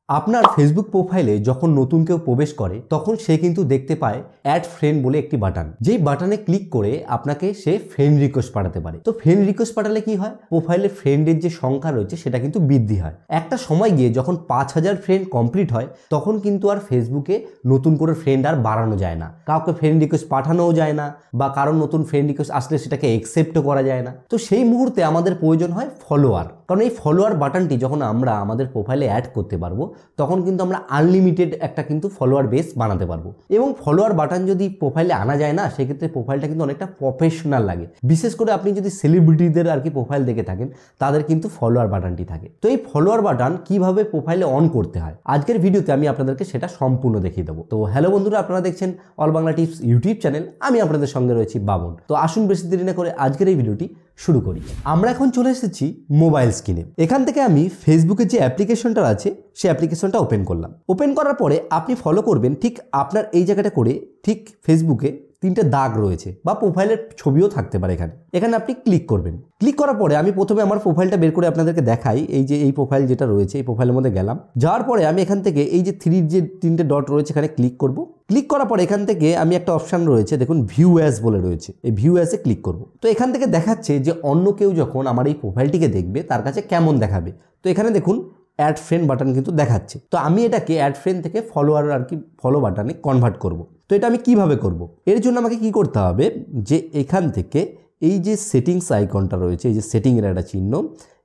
আপনার ফেসবুক প্রোফাইলে যখন নতুন কেউ প্রবেশ করে তখন সে কিন্তু দেখতে পায় অ্যাড ফ্রেন্ড বলে একটি বাটন, যেই বাটনে ক্লিক করে আপনাকে সে ফ্রেন্ড রিকোয়েস্ট পাঠাতে পারে। তো ফ্রেন্ড রিকোয়েস্ট পাঠালে কি হয়, প্রোফাইলে ফ্রেন্ডের যে সংখ্যা রয়েছে সেটা কিন্তু বৃদ্ধি হয়। একটা সময় গিয়ে যখন 5000 ফ্রেন্ড কমপ্লিট হয় তখন কিন্তু আর ফেসবুকে নতুন করে ফ্রেন্ড আর বাড়ানো যায় না, কাউকে ফ্রেন্ড রিকোয়েস্ট পাঠানোও যায় না, বা কারোর নতুন ফ্রেন্ড রিকোয়েস্ট আসলে সেটাকে অ্যাকসেপ্টও করা যায় না। তো সেই মুহূর্তে আমাদের প্রয়োজন হয় ফলোয়ার, কারণ এই ফলোয়ার বাটনটি যখন আমরা আমাদের প্রোফাইলে অ্যাড করতে পারবো তখন কিন্তু আমরা আনলিমিটেড একটা কিন্তু ফলোয়ার বেস বানাতে পারবো। এবং ফলোয়ার বাটন যদি প্রোফাইলে আনা যায় না, সেক্ষেত্রে প্রোফাইলটা কিন্তু অনেকটা প্রফেশনাল লাগে। বিশেষ করে আপনি যদি সেলিব্রিটিদের আর কি প্রোফাইল দেখে থাকেন, তাদের কিন্তু ফলোয়ার বাটনটি থাকে। তো এই ফলোয়ার বাটন কিভাবে প্রোফাইলে অন করতে হয়, আজকের ভিডিওতে আমি আপনাদেরকে সেটা সম্পূর্ণ দেখিয়ে দেবো। তো হ্যালো বন্ধুরা, আপনারা দেখছেন all Bangla tips YouTube channel, আমি আপনাদের সঙ্গে রয়েছি বাবন। তো আসুন বেশি দেরি না করে আজকের এই ভিডিওটি শুরু করি। আমরা এখন চলে এসেছি মোবাইল স্ক্রিনে। এখান থেকে আমি ফেসবুকের যে অ্যাপ্লিকেশনটা আছে সেই অ্যাপ্লিকেশনটা ওপেন করলাম। ওপেন করার পরে আপনি ফলো করবেন, ঠিক আপনার এই জায়গাটা করে ঠিক ফেসবুকে 3টে দাগ রয়েছে বা প্রোফাইলের ছবিও থাকতে পারে। এখানে আপনি ক্লিক করবেন। ক্লিক করার পরে আমি প্রথমে আমার প্রোফাইলটা বের করে আপনাদেরকে দেখাই। এই যে এই প্রোফাইল যেটা রয়েছে এই প্রোফাইলের মধ্যে গেলাম। যাওয়ার পরে আমি এখান থেকে এই যে 3 যে 3টে ডট রয়েছে এখানে ক্লিক করব। ক্লিক করার পরে এখান থেকে আমি একটা অপশান রয়েছে, দেখুন ভিউ অ্যাজ বলে রয়েছে, এই ভিউ অ্যাজে ক্লিক করব। তো এখান থেকে দেখাচ্ছে যে অন্য কেউ যখন আমার এই প্রোফাইলটিকে দেখবে তার কাছে কেমন দেখাবে। তো এখানে দেখুন অ্যাড ফ্রেন্ড বাটন কিন্তু দেখাচ্ছে। তো আমি এটাকে অ্যাড ফ্রেন্ড থেকে ফলোয়ার আর কি ফলো বাটনে কনভার্ট করব। তো এটা আমি কিভাবে করব, এর জন্য আমাকে কি করতে হবে, যে এখান থেকে এই যে সেটিংস আইকনটা রয়েছে, এই যে সেটিংয়ের একটা চিহ্ন,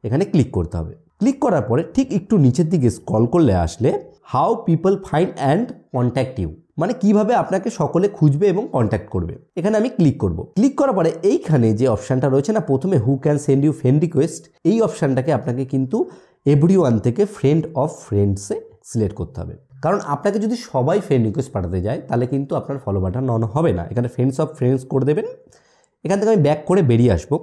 এখানে ক্লিক করতে হবে। ক্লিক করার পরে ঠিক একটু নিচের দিকে স্ক্রল করলে আসলে how people find and contact you, মানে কিভাবে আপনাকে সকলে খুঁজবে এবং কন্ট্যাক্ট করবে, এখানে আমি ক্লিক করব। ক্লিক করার পরে এইখানে যে অপশানটা রয়েছে না, প্রথমে who can send you friend request, এই অপশানটাকে আপনাকে কিন্তু এভরিওয়ান থেকে ফ্রেন্ড অফ ফ্রেন্ডসে সিলেক্ট করতে হবে। কারণ আপনাকে যদি সবাই ফ্রেন্ড রিকোয়েস্ট পাঠাতে যায় তাহলে কিন্তু আপনার ফলো বাটন অন হবে না। এখানে ফ্রেন্ডস অফ ফ্রেন্ডস করে দেবেন। এখান থেকে আমি ব্যাক করে বেরিয়ে আসবো।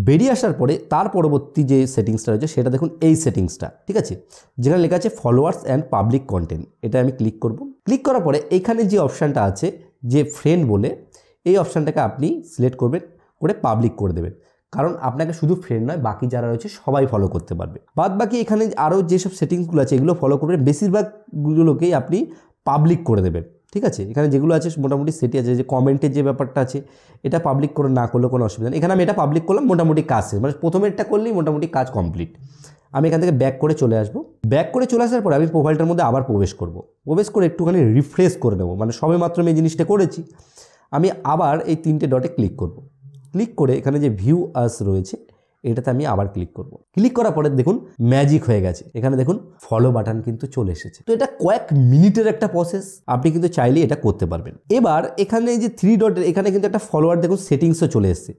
বেরিয়ে আসার পরে তার পরবর্তী যে সেটিংসটা রয়েছে সেটা দেখুন, এই সেটিংসটা ঠিক আছে, যেখানে লেখা আছে ফলোয়ার্স অ্যান্ড পাবলিক কন্টেন্ট, এটা আমি ক্লিক করব। ক্লিক করার পরে এইখানে যে অপশানটা আছে যে ফ্রেন্ড বলে, এই অপশানটাকে আপনি সিলেক্ট করবেন, করে পাবলিক করে দেবেন। কারণ আপনাকে শুধু ফ্রেন্ড নয়, বাকি যারা রয়েছে সবাই ফলো করতে পারবে। বাদ বাকি এখানে আরও যেসব সেটিংসগুলো আছে এগুলো ফলো করবেন, বেশিরভাগগুলোকেই আপনি পাবলিক করে দেবেন। ঠিক আছে, এখানে যেগুলো আছে মোটামুটি সেটি আছে। যে কমেন্টের যে ব্যাপারটা আছে এটা পাবলিক করে না করলে কোনো অসুবিধা নেই। এখানে আমি এটা পাবলিক করলাম, মোটামুটি কাজ শেষ, মানে প্রথমেরটা করলেই মোটামুটি কাজ কমপ্লিট। আমি এখান থেকে ব্যাক করে চলে আসবো। ব্যাক করে চলে আসার পরে আমি প্রোফাইলটার মধ্যে আবার প্রবেশ করব। প্রবেশ করে একটুখানি রিফ্রেশ করে নেবো, মানে সবে মাত্র আমি এই জিনিসটা করেছি। আমি আবার এই 3টে ডটে ক্লিক করব। ক্লিক করে এখানে যে ভিউ আস রয়েছে এটাতে আমি আবার ক্লিক করব। ক্লিক করার পরে দেখুন ম্যাজিক হয়ে গেছে, এখানে দেখুন ফলো বাটন কিন্তু চলে এসেছে। তো এটা কয়েক মিনিটের একটা প্রসেস, আপনি কিন্তু চাইলে এটা করতে পারবেন। এবার এখানে যে 3 ডটের এখানে কিন্তু একটা ফলোয়ার দেখুন সেটিংসও চলে এসেছে।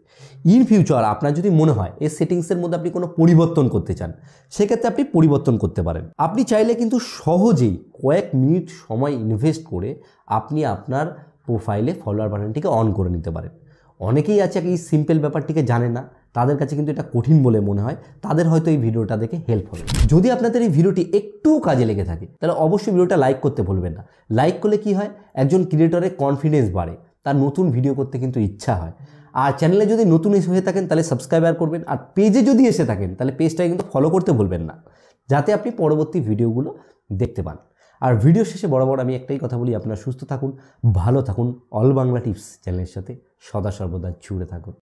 ইন ফিউচার আপনার যদি মনে হয় এই সেটিংসের মধ্যে আপনি কোনো পরিবর্তন করতে চান, সেক্ষেত্রে আপনি পরিবর্তন করতে পারেন। আপনি চাইলে কিন্তু সহজেই কয়েক মিনিট সময় ইনভেস্ট করে আপনি আপনার প্রোফাইলে ফলোয়ার বাটনটিকে অন করে নিতে পারেন। অনেকেই আছে এই সিম্পল ব্যাপারটিকে জানে না, তাদের কাছে কিন্তু এটা কঠিন বলে মনে হয়, তাদের হয়তো এই ভিডিওটা দেখে হেল্প হবে। যদি আপনাদের এই ভিডিওটি একটু কাজে লেগে থাকে তাহলে অবশ্যই ভিডিওটা লাইক করতে ভুলবেন না। লাইক করলে কি হয়, একজন ক্রিয়েটরের কনফিডেন্স বাড়ে, তার নতুন ভিডিও করতে কিন্তু ইচ্ছা হয়। আর চ্যানেলে যদি নতুন হয়ে থাকেন তাহলে সাবস্ক্রাইবার করবেন, আর পেজে যদি এসে থাকেন তাহলে পেজটাকে কিন্তু ফলো করতে ভুলবেন না, যাতে আপনি পরবর্তী ভিডিওগুলো দেখতে পান। আর ভিডিও শেষে বরাবর আমি একটাই কথা বলি, আপনারা সুস্থ থাকুন, ভালো থাকুন, অল বাংলা টিপস চ্যানেলের সাথে সদা সর্বদা জুড়ে থাকুন।